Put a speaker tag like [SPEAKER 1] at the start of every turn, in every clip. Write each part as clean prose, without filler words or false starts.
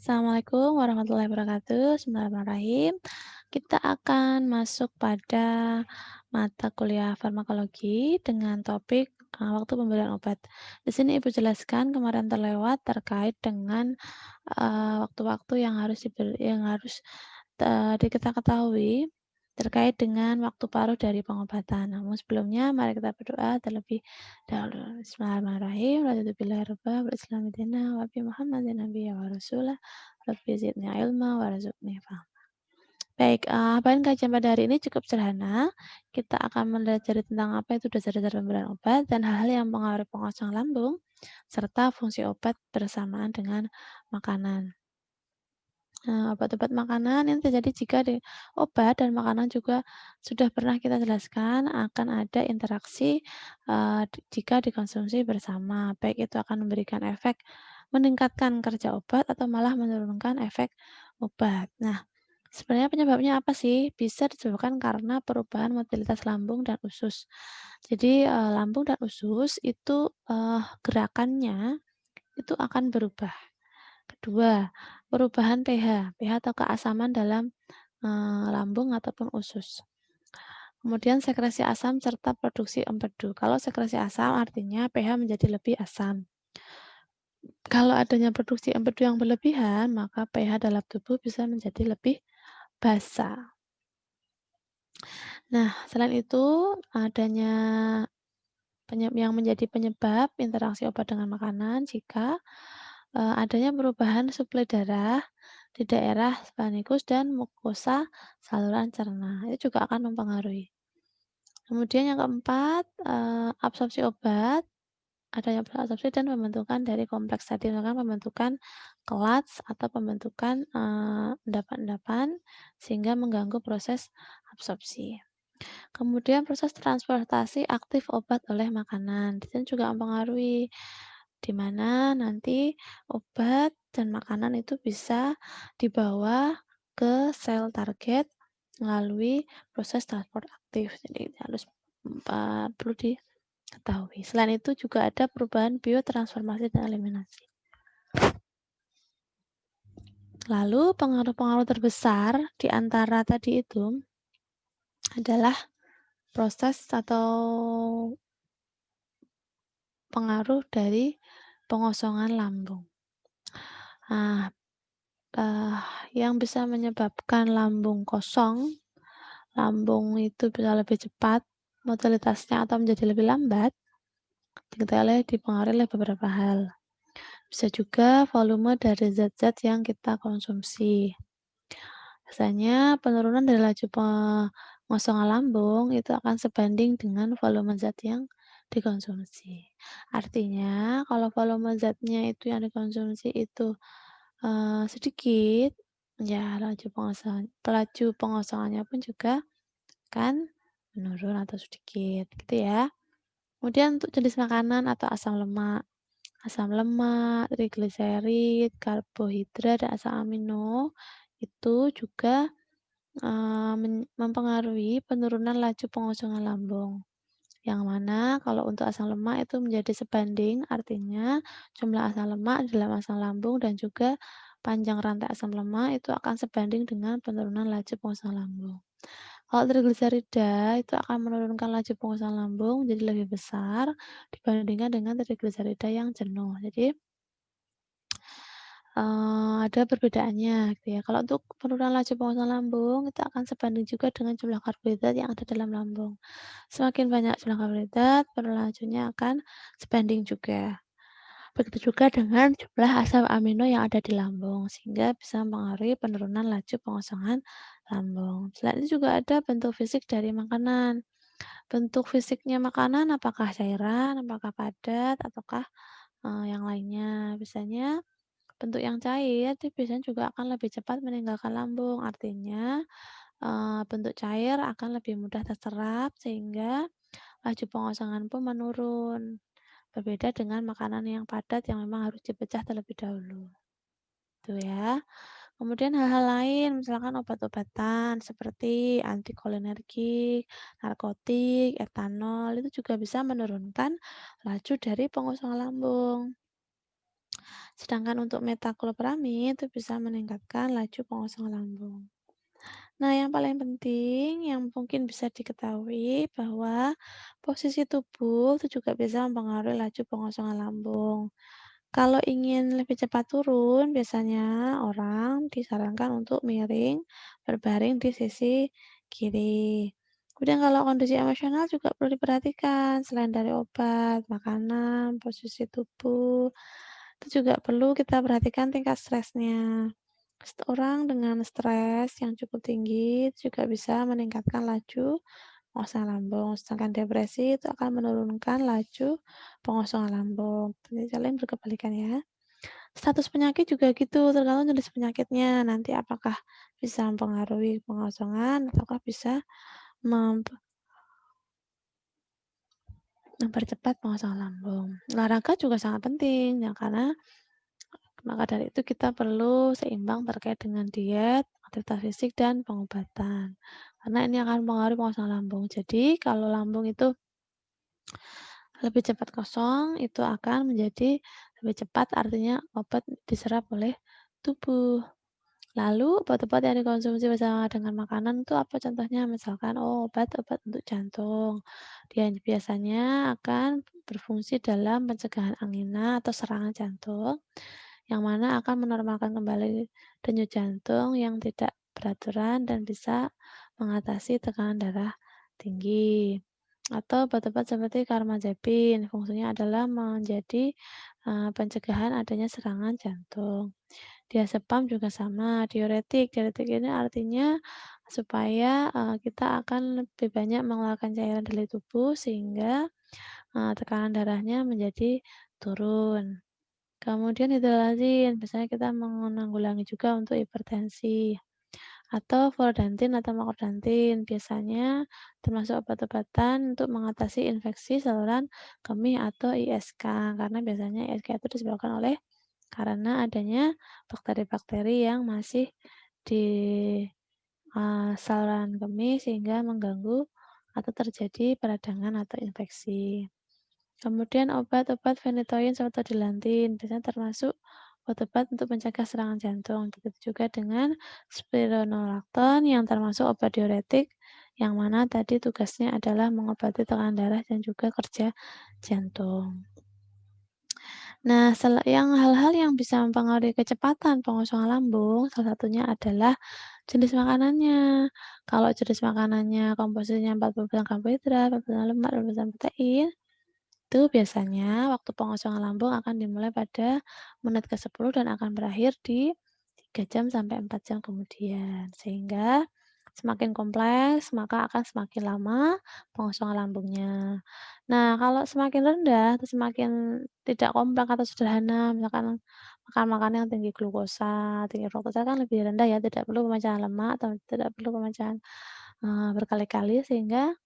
[SPEAKER 1] Assalamualaikum warahmatullahi wabarakatuh. Bismillahirrahmanirrahim. Kita akan masuk pada mata kuliah farmakologi dengan topik waktu pemberian obat. Di sini Ibu jelaskan kemarin terlewat terkait dengan waktu-waktu yang harus kita ketahui terkait dengan waktu paruh dari pengobatan. Namun sebelumnya mari kita berdoa terlebih dahulu. Bismillahirrahmanirrahim. Raditu Islami wa bi Muhammadin nabiyya wa rasulah. Rabbi zidni ilma warzuqni fahma. Baik, bahan kajian pada hari ini cukup sederhana. Kita akan mempelajari tentang apa itu dasar-dasar pemberian obat dan hal-hal yang mempengaruhi pengosongan lambung, serta fungsi obat bersamaan dengan makanan. Nah, obat-obat makanan yang terjadi jika obat dan makanan juga sudah pernah kita jelaskan akan ada interaksi jika dikonsumsi bersama, baik itu akan memberikan efek meningkatkan kerja obat atau malah menurunkan efek obat. Nah, sebenarnya penyebabnya apa sih? Bisa disebabkan karena perubahan motilitas lambung dan usus. Jadi, lambung dan usus itu gerakannya itu akan berubah. Kedua, perubahan pH atau keasaman dalam lambung ataupun usus. Kemudian sekresi asam serta produksi empedu. Kalau sekresi asam artinya pH menjadi lebih asam. Kalau adanya produksi empedu yang berlebihan, maka pH dalam tubuh bisa menjadi lebih basa. Nah, selain itu adanya yang menjadi penyebab interaksi obat dengan makanan jika adanya perubahan suplai darah di daerah splenikus dan mukosa saluran cerna. Itu juga akan mempengaruhi. Kemudian yang keempat, absorpsi obat, adanya absorpsi dan pembentukan dari kompleks tadi, misalkan pembentukan kelats atau pembentukan endapan-endapan sehingga mengganggu proses absorpsi. Kemudian proses transportasi aktif obat oleh makanan, di sini juga mempengaruhi, di mana nanti obat dan makanan itu bisa dibawa ke sel target melalui proses transport aktif. Jadi harus perlu diketahui. Selain itu juga ada perubahan biotransformasi dan eliminasi. Lalu pengaruh-pengaruh terbesar di antara tadi itu adalah proses atau pengaruh dari pengosongan lambung. Nah, yang bisa menyebabkan lambung kosong, lambung itu bisa lebih cepat motilitasnya atau menjadi lebih lambat, dipengaruhi oleh beberapa hal. Bisa juga volume dari zat-zat yang kita konsumsi. Biasanya penurunan dari laju pengosongan lambung itu akan sebanding dengan volume zat yang dikonsumsi. Artinya kalau volume zatnya itu yang dikonsumsi itu sedikit, ya laju pengosongannya pun juga akan menurun atau sedikit, gitu ya. Kemudian untuk jenis makanan atau asam lemak, trigliserid, karbohidrat, dan asam amino itu juga mempengaruhi penurunan laju pengosongan lambung. Yang mana kalau untuk asam lemak itu menjadi sebanding, artinya jumlah asam lemak di dalam asam lambung dan juga panjang rantai asam lemak itu akan sebanding dengan penurunan laju pengosongan lambung. Kalau trigliserida itu akan menurunkan laju pengosongan lambung menjadi lebih besar dibandingkan dengan trigliserida yang jenuh. Jadi ada perbedaannya gitu ya. Kalau untuk penurunan laju pengosongan lambung itu akan sebanding juga dengan jumlah karbohidrat yang ada dalam lambung. Semakin banyak jumlah karbohidrat, penurunan lajunya akan sebanding juga. Begitu juga dengan jumlah asam amino yang ada di lambung, sehingga bisa mempengaruhi penurunan laju pengosongan lambung. Selain itu juga ada bentuk fisik dari makanan. Bentuk fisiknya makanan apakah cairan, apakah padat, ataukah yang lainnya. Biasanya bentuk yang cair itu biasanya juga akan lebih cepat meninggalkan lambung. Artinya bentuk cair akan lebih mudah terserap sehingga laju pengosongan pun menurun. Berbeda dengan makanan yang padat yang memang harus dipecah terlebih dahulu. Itu ya. Kemudian hal-hal lain misalkan obat-obatan seperti antikolinergik, narkotik, etanol itu juga bisa menurunkan laju dari pengosongan lambung. Sedangkan untuk metocloprami itu bisa meningkatkan laju pengosongan lambung. Nah, yang paling penting yang mungkin bisa diketahui bahwa posisi tubuh itu juga bisa mempengaruhi laju pengosongan lambung. Kalau ingin lebih cepat turun, biasanya orang disarankan untuk miring berbaring di sisi kiri. Kemudian kalau kondisi emosional juga perlu diperhatikan, selain dari obat, makanan, posisi tubuh, itu juga perlu kita perhatikan tingkat stresnya. Orang dengan stres yang cukup tinggi itu juga bisa meningkatkan laju pengosongan lambung, sedangkan depresi itu akan menurunkan laju pengosongan lambung. Jadi saling berkebalikan ya. Status penyakit juga gitu, tergantung jenis penyakitnya. Nanti apakah bisa mempengaruhi pengosongan ataukah bisa mem mempercepat pengosongan lambung. Olahraga juga sangat penting ya karena maka dari itu kita perlu seimbang terkait dengan diet, aktivitas fisik, dan pengobatan. Karena ini akan mempengaruhi pengosongan lambung. Jadi kalau lambung itu lebih cepat kosong, itu akan menjadi lebih cepat artinya obat diserap oleh tubuh. Lalu obat-obat yang dikonsumsi bersama dengan makanan itu apa contohnya? Misalkan, obat-obat untuk jantung. Dia biasanya akan berfungsi dalam pencegahan angina atau serangan jantung, yang mana akan menormalkan kembali denyut jantung yang tidak beraturan dan bisa mengatasi tekanan darah tinggi. Atau obat-obat seperti carbamazepine, fungsinya adalah menjadi pencegahan adanya serangan jantung. Diazepam juga sama, diuretik. Diuretik ini artinya supaya, kita akan lebih banyak mengeluarkan cairan dari tubuh sehingga, tekanan darahnya menjadi turun. Kemudian hidrolazin, biasanya kita menanggulangi juga untuk hipertensi. Atau Foldantin atau Macrodantin, biasanya termasuk obat-obatan untuk mengatasi infeksi saluran kemih atau ISK, karena biasanya ISK itu disebabkan oleh karena adanya bakteri-bakteri yang masih di, saluran kemih sehingga mengganggu atau terjadi peradangan atau infeksi. Kemudian obat-obat fenitoin seperti dilantin, biasanya termasuk obat-obat untuk mencegah serangan jantung. Begitu juga dengan spironolakton yang termasuk obat diuretik, yang mana tadi tugasnya adalah mengobati tekanan darah dan juga kerja jantung. Nah, yang hal-hal yang bisa mempengaruhi kecepatan pengosongan lambung, salah satunya adalah jenis makanannya. Kalau jenis makanannya komposisinya 40% karbohidrat, 40% lemak, 20% protein, itu biasanya waktu pengosongan lambung akan dimulai pada menit ke-10 dan akan berakhir di 3 jam sampai 4 jam kemudian. Sehingga semakin kompleks, maka akan semakin lama pengosongan lambungnya. Nah, kalau semakin rendah atau semakin tidak kompleks atau sederhana, misalkan makan makanan yang tinggi glukosa, tinggi fruktosa kan lebih rendah ya, tidak perlu pemecahan lemak atau tidak perlu pemecahan, berkali-kali sehingga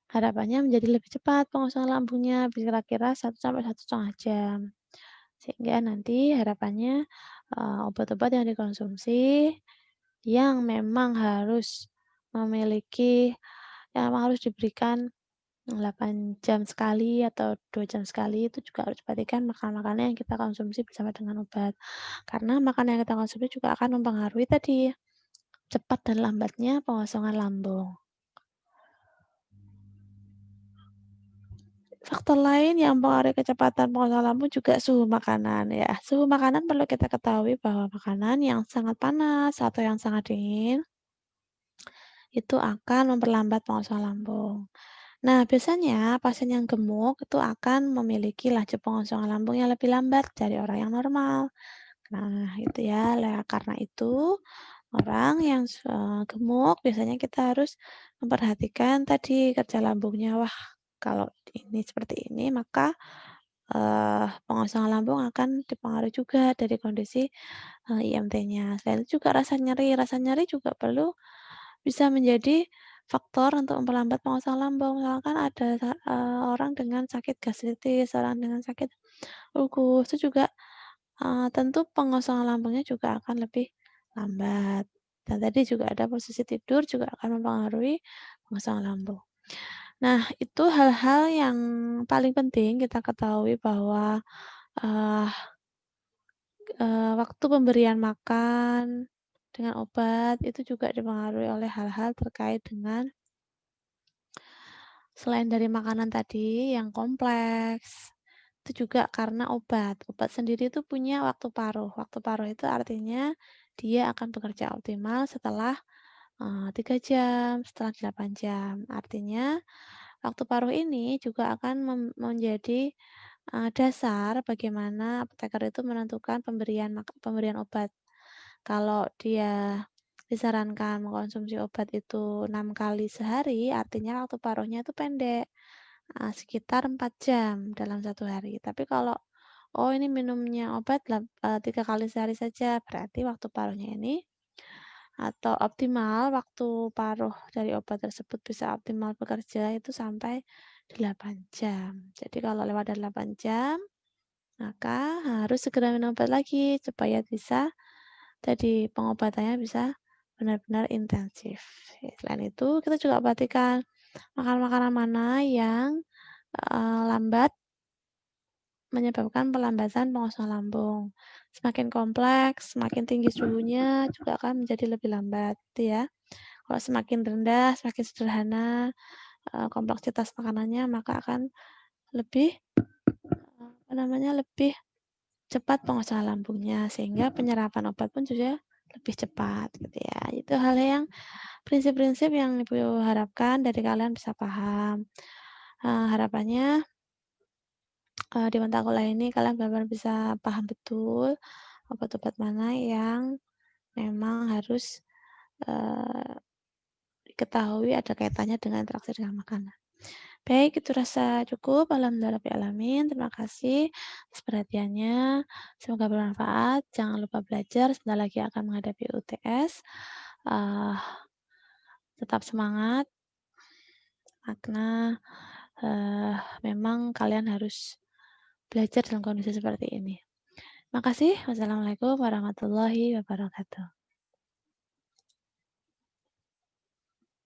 [SPEAKER 1] harapannya menjadi lebih cepat pengosongan lambungnya, kira-kira 1 sampai 1,5 jam. Sehingga nanti harapannya, obat-obat yang dikonsumsi yang memang harus memiliki yang memang harus diberikan 8 jam sekali atau 2 jam sekali itu juga harus diperhatikan makan-makanan yang kita konsumsi bersama dengan obat. Karena makanan yang kita konsumsi juga akan mempengaruhi tadi, cepat dan lambatnya pengosongan lambung. Faktor lain yang mempengaruhi kecepatan pengosongan lambung juga suhu makanan ya. Suhu makanan perlu kita ketahui bahwa makanan yang sangat panas atau yang sangat dingin itu akan memperlambat pengosongan lambung. Nah, biasanya pasien yang gemuk itu akan memiliki laju pengosongan lambung yang lebih lambat dari orang yang normal. Nah, itu ya, karena itu orang yang gemuk biasanya kita harus memperhatikan tadi kerja lambungnya. Wah, kalau ini seperti ini maka pengosongan lambung akan dipengaruhi juga dari kondisi, IMT-nya. Selain itu juga rasa nyeri juga perlu bisa menjadi faktor untuk memperlambat pengosongan lambung. Misalkan ada orang dengan sakit gastritis, orang dengan sakit ulkus, itu juga, tentu pengosongan lambungnya juga akan lebih lambat. Dan tadi juga ada posisi tidur juga akan mempengaruhi pengosongan lambung. Nah, itu hal-hal yang paling penting kita ketahui bahwa, eee, Waktu pemberian makan dengan obat itu juga dipengaruhi oleh hal-hal terkait dengan selain dari makanan tadi yang kompleks, itu juga karena obat. Obat sendiri itu punya waktu paruh. Waktu paruh itu artinya dia akan bekerja optimal setelah 3 jam, setelah 8 jam. Artinya waktu paruh ini juga akan menjadi, dasar bagaimana apoteker itu menentukan pemberian obat. Kalau dia disarankan mengkonsumsi obat itu 6 kali sehari, artinya waktu paruhnya itu pendek, sekitar 4 jam dalam satu hari. Tapi kalau, oh ini minumnya obat 3 kali sehari saja, berarti waktu paruhnya ini atau optimal waktu paruh dari obat tersebut bisa optimal bekerja itu sampai 8 jam. Jadi kalau lewat dari 8 jam, maka harus segera minum obat lagi supaya bisa tadi pengobatannya bisa benar-benar intensif. Selain itu kita juga perhatikan makan makanan mana yang, lambat menyebabkan pelambatan pengosongan lambung. Semakin kompleks, semakin tinggi suhunya juga akan menjadi lebih lambat, gitu ya. Kalau semakin rendah, semakin sederhana, kompleksitas makanannya, maka akan lebih, apa namanya, lebih cepat pengosongan lambungnya, sehingga penyerapan obat pun juga lebih cepat, gitu ya. Itu hal yang prinsip-prinsip yang Ibu harapkan dari kalian bisa paham. Harapannya, di mata kuliah ini kalian benar-benar bisa paham betul obat-obat mana yang memang harus, eee, diketahui ada kaitannya dengan interaksi dengan makanan. Baik, itu rasa cukup. Alhamdulillah rabbil alamin. Terima kasih atas perhatiannya. Semoga bermanfaat. Jangan lupa belajar, sebentar lagi akan menghadapi UTS. Eee, Tetap semangat karena, eee, memang kalian harus belajar dalam kondisi seperti ini. Makasih. Wassalamualaikum warahmatullahi wabarakatuh.